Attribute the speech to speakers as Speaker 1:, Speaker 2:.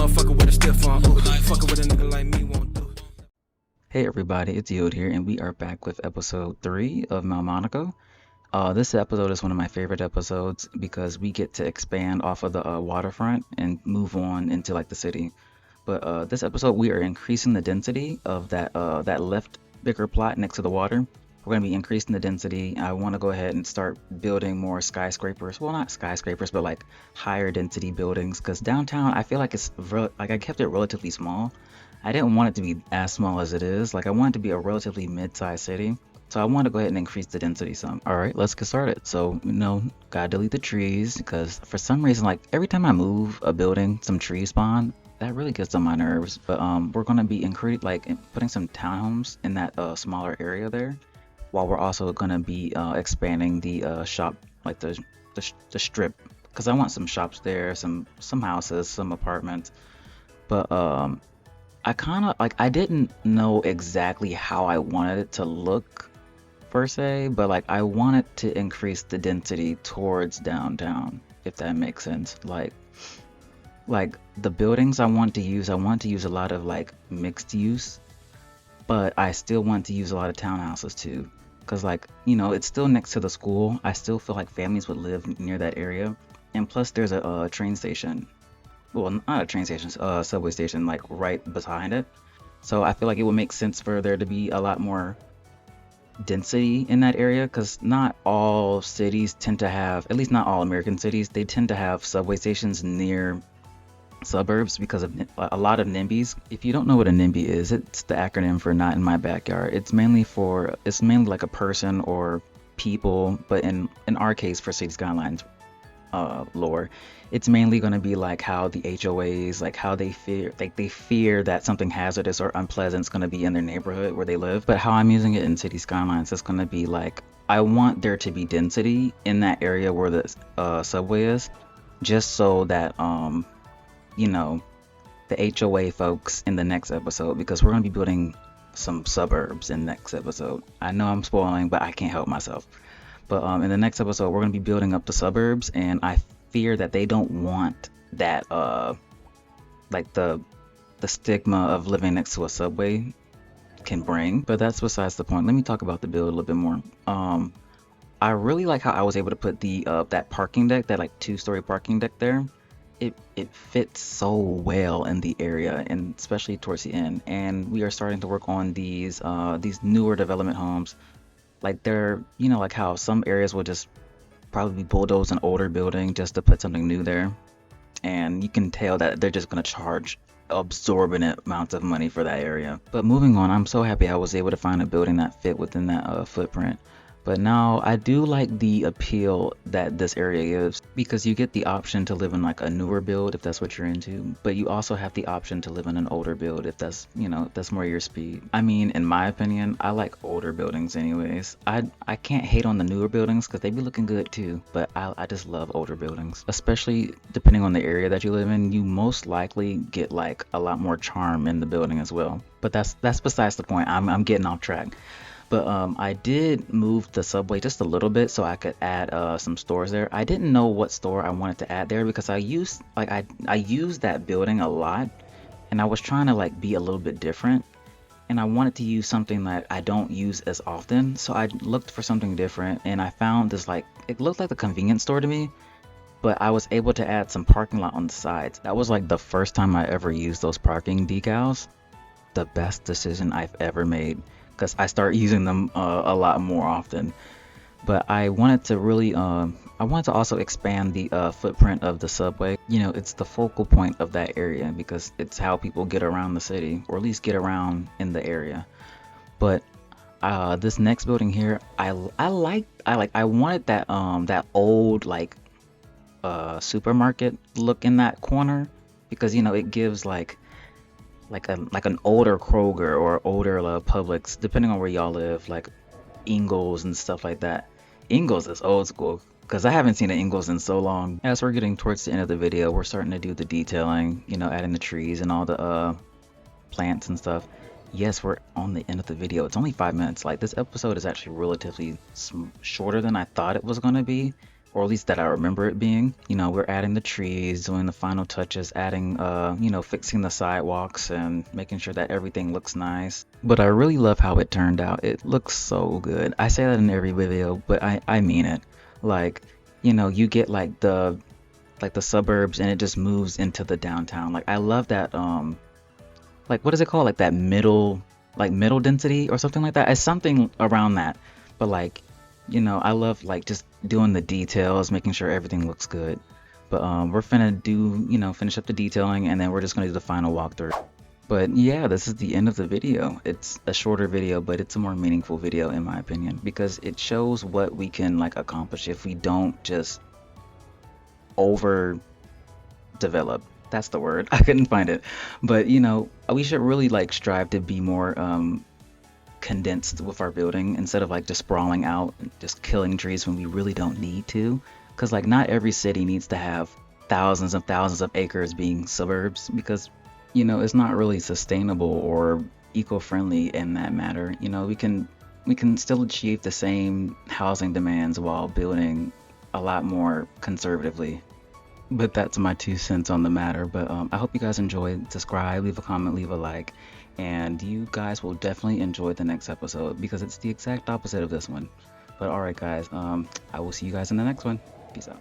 Speaker 1: motherfucker with a stiff on. Ooh, fucking with a nigga like me won't do.
Speaker 2: Hey everybody, it's Yield here, and we are back with episode 3 of Malo-Monaco. This episode is one of my favorite episodes because we get to expand off of the waterfront and move on into like the city. But this episode, we are increasing the density of that left bigger plot next to the water. We're going to be increasing the density. I want to go ahead and start building more skyscrapers. Well, not skyscrapers, but like higher density buildings. Because downtown, I feel like like I kept it relatively small. I didn't want it to be as small as it is. Like I want it to be a relatively mid-sized city. So I want to go ahead and increase the density some. All right, let's get started. So, gotta delete the trees because for some reason, like every time I move a building, some trees spawn. That really gets on my nerves. But we're gonna be putting some townhomes in that smaller area there, while we're also gonna be expanding the shop, like the strip, because I want some shops there, some houses, some apartments. But I kind of like I didn't know exactly how I wanted it to look per se, but like I wanted to increase the density towards downtown, if that makes sense. Like the buildings I want to use a lot of like mixed use, but I still want to use a lot of townhouses too. Cause like, it's still next to the school. I still feel like families would live near that area. And plus there's a train station. Well, not a train station, subway station, like right behind it. So I feel like it would make sense for there to be a lot more density in that area because not all cities tend to have, at least not all American cities, they tend to have subway stations near suburbs because of a lot of NIMBYs. If you don't know what a NIMBY is, it's the acronym for not in my backyard. It's mainly like a person or people, but in our case for City Skylines lore, it's mainly going to be like how the HOAs, like how they fear that something hazardous or unpleasant is going to be in their neighborhood where they live. But how I'm using it in City Skylines is going to be like I want there to be density in that area where the subway is, just so that the HOA folks in the next episode, because we're going to be building some suburbs in the next episode. I know I'm spoiling, but I can't help myself. But in the next episode, we're going to be building up the suburbs, and I fear that they don't want that, like the stigma of living next to a subway can bring. But that's besides the point. Let me talk about the build a little bit more. I really like how I was able to put that parking deck, that like 2-story parking deck there. It fits so well in the area, and especially towards the end. And we are starting to work on these newer development homes. Like they're, like how some areas will just probably bulldoze an older building just to put something new there. And you can tell that they're just going to charge absorbent amounts of money for that area. But moving on, I'm so happy I was able to find a building that fit within that footprint. But now I do like the appeal that this area gives because you get the option to live in like a newer build if that's what you're into, but you also have the option to live in an older build if that's, if that's more your speed. I mean, in my opinion, I like older buildings anyways. I can't hate on the newer buildings because they be looking good too, but I just love older buildings, especially depending on the area that you live in. You most likely get like a lot more charm in the building as well. But that's besides the point. I'm getting off track. But I did move the subway just a little bit so I could add some stores there. I didn't know what store I wanted to add there because I used that building a lot, and I was trying to like be a little bit different, and I wanted to use something that I don't use as often. So I looked for something different, and I found this, like, it looked like a convenience store to me, but I was able to add some parking lot on the sides. That was like the first time I ever used those parking decals. The best decision I've ever made, because I start using them a lot more often. But I wanted to really, I wanted to also expand the footprint of the subway. It's the focal point of that area because it's how people get around the city, or at least get around in the area. But this next building here, I wanted that old like supermarket look in that corner because it gives like an older Kroger or older Publix, depending on where y'all live, like Ingles and stuff like that. Ingles is old school because I haven't seen an Ingles in so long. As we're getting towards the end of the video, we're starting to do the detailing, adding the trees and all the plants and stuff. Yes, we're on the end of the video. It's only 5 minutes. Like, this episode is actually relatively shorter than I thought it was going to be, or at least that I remember it being. You know, we're adding the trees, doing the final touches, adding, fixing the sidewalks and making sure that everything looks nice. But I really love how it turned out. It looks so good. I say that in every video, but I mean it. Like, you get like the suburbs and it just moves into the downtown. Like I love that like what is it called? Like that middle density or something like that. It's something around that. But like, I love like just doing the details, making sure everything looks good. But we're finna do, finish up the detailing and then we're just gonna do the final walkthrough. But yeah, this is the end of the video. It's a shorter video, but it's a more meaningful video in my opinion because it shows what we can like accomplish if we don't just over develop. That's the word. I couldn't find it. But we should really like strive to be more condensed with our building instead of like just sprawling out and just killing trees when we really don't need to. Because like not every city needs to have thousands and thousands of acres being suburbs because it's not really sustainable or eco-friendly in that matter. We can still achieve the same housing demands while building a lot more conservatively. But that's my 2 cents on the matter. But I hope you guys enjoyed. Subscribe, leave a comment, leave a like, and you guys will definitely enjoy the next episode because it's the exact opposite of this one. But all right, guys, I will see you guys in the next one. Peace out.